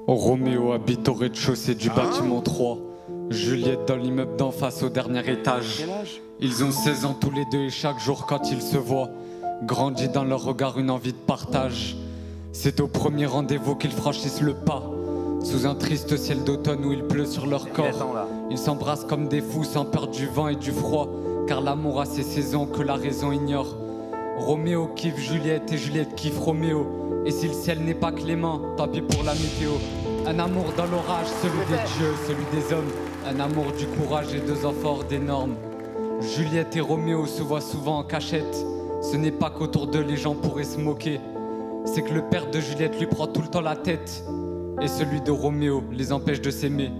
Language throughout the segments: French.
Roméo habite au rez-de-chaussée du bâtiment 3. Juliette dans l'immeuble d'en face au dernier étage. Ils ont 16 ans tous les deux et chaque jour quand ils se voient, grandit dans leur regard une envie de partage. C'est au premier rendez-vous qu'ils franchissent le pas, sous un triste ciel d'automne où il pleut sur leur corps. Ils s'embrassent comme des fous sans peur du vent et du froid, car l'amour a ses saisons que la raison ignore. Roméo kiffe Juliette et Juliette kiffe Roméo. Et si le ciel n'est pas clément, tant pis pour la météo. Un amour dans l'orage, celui des dieux, celui des hommes. Un amour du courage et deux enfants hors des normes. Juliette et Roméo se voient souvent en cachette. Ce n'est pas qu'autour d'eux les gens pourraient se moquer. C'est que le père de Juliette lui prend tout le temps la tête. Et celui de Roméo les empêche de s'aimer.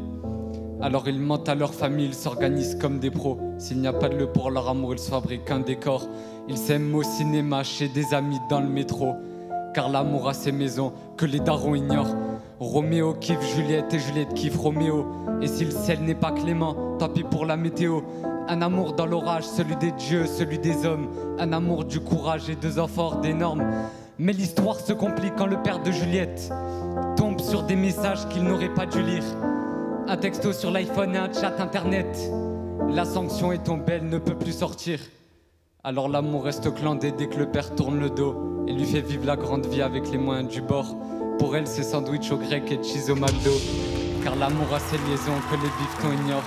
Alors ils mentent à leur famille, ils s'organisent comme des pros. S'il n'y a pas de lieu pour leur amour, ils se fabriquent un décor. Ils s'aiment au cinéma, chez des amis, dans le métro. Car l'amour a ses maisons que les darons ignorent. Roméo kiffe Juliette et Juliette kiffe Roméo. Et si le ciel n'est pas clément, tant pis pour la météo. Un amour dans l'orage, celui des dieux, celui des hommes. Un amour du courage et deux enfants hors des normes. Mais l'histoire se complique quand le père de Juliette tombe sur des messages qu'il n'aurait pas dû lire. Un texto sur l'iPhone et un chat internet. La sanction est tombée, elle ne peut plus sortir. Alors l'amour reste clandé dès que le père tourne le dos et lui fait vivre la grande vie avec les moyens du bord. Pour elle, c'est sandwich au grec et cheese au McDo. Car l'amour a ses liaisons que les bifetons ignorent.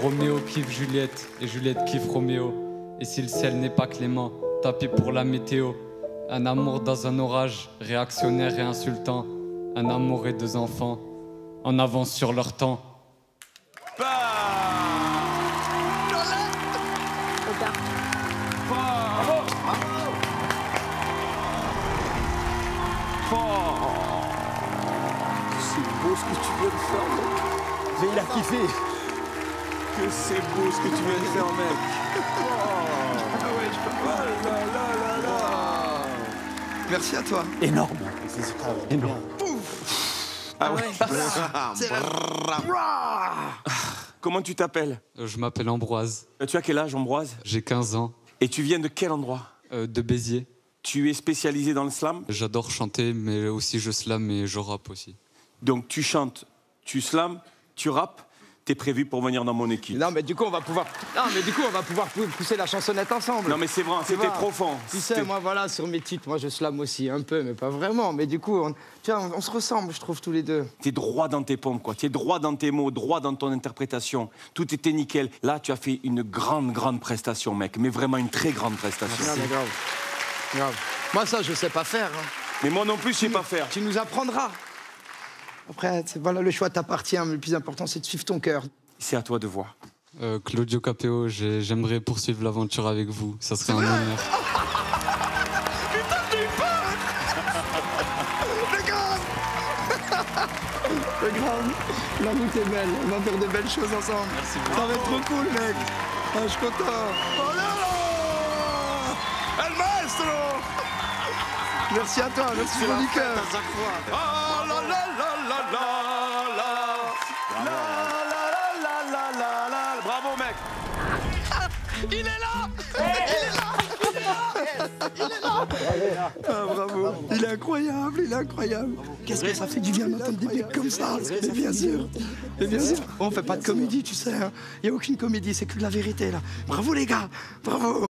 Roméo kiffe Juliette et Juliette kiffe Roméo. Et si le ciel n'est pas clément, tant pis pour la météo. Un amour dans un orage, réactionnaire et insultant. Un amour et deux enfants, en avance sur leur temps. C'est beau ce que tu viens de faire, mec. Mais il a kiffé. Que c'est beau ce que tu viens de faire, mec. Ah ouais, je peux pas. Oh là là là là. Merci à toi. Énorme. C'est énorme. Ah ouais. C'est vrai. Comment tu t'appelles? Je m'appelle Ambroise, Tu as quel âge, Ambroise? j'ai 15 ans, Et tu viens de quel endroit? de Béziers. Tu es spécialisé dans le slam? J'adore chanter, mais aussi je slam et je rappe aussi. Donc tu chantes, tu slams, tu rappes. T'es prévu pour venir dans mon équipe. Non, mais du coup, on va pouvoir pousser la chansonnette ensemble. Non mais c'est vrai, c'était profond. Tu sais, moi, voilà, sur mes titres, moi, je slam aussi un peu, mais pas vraiment. Mais du coup, on se ressemble, je trouve, tous les deux. T'es droit dans tes pompes, quoi. T'es droit dans tes mots, droit dans ton interprétation. Tout était nickel. Là, tu as fait une grande prestation, mec. Mais vraiment une très grande prestation. Non, mais grave. Grave. Moi, ça, je sais pas faire. Hein. Mais moi non plus, je sais pas faire. Tu nous apprendras. Après, voilà, le choix t'appartient, mais le plus important, c'est de suivre ton cœur. C'est à toi de voir. Claudio Capéo, j'aimerais poursuivre l'aventure avec vous, ça serait un honneur. Putain, j'ai eu peur. C'est grave. C'est grave. La route est belle. On va faire de belles choses ensemble. Merci beaucoup. Ça va être trop cool, mec. Ah, je suis content. Oh là là. El maestro. Merci à toi, merci du fond du cœur. Oh là là là là là là. La la la la la. Bravo, mec. Il est là. Il est là. Ah, bravo. Il est incroyable, il est incroyable. Qu'est-ce que ça fait du bien d'entendre des mecs comme ça? Mais bien sûr. Mais bien sûr. On fait pas de comédie, tu sais. Il n'y a aucune comédie, c'est que de la vérité, là. Bravo, les gars. Bravo.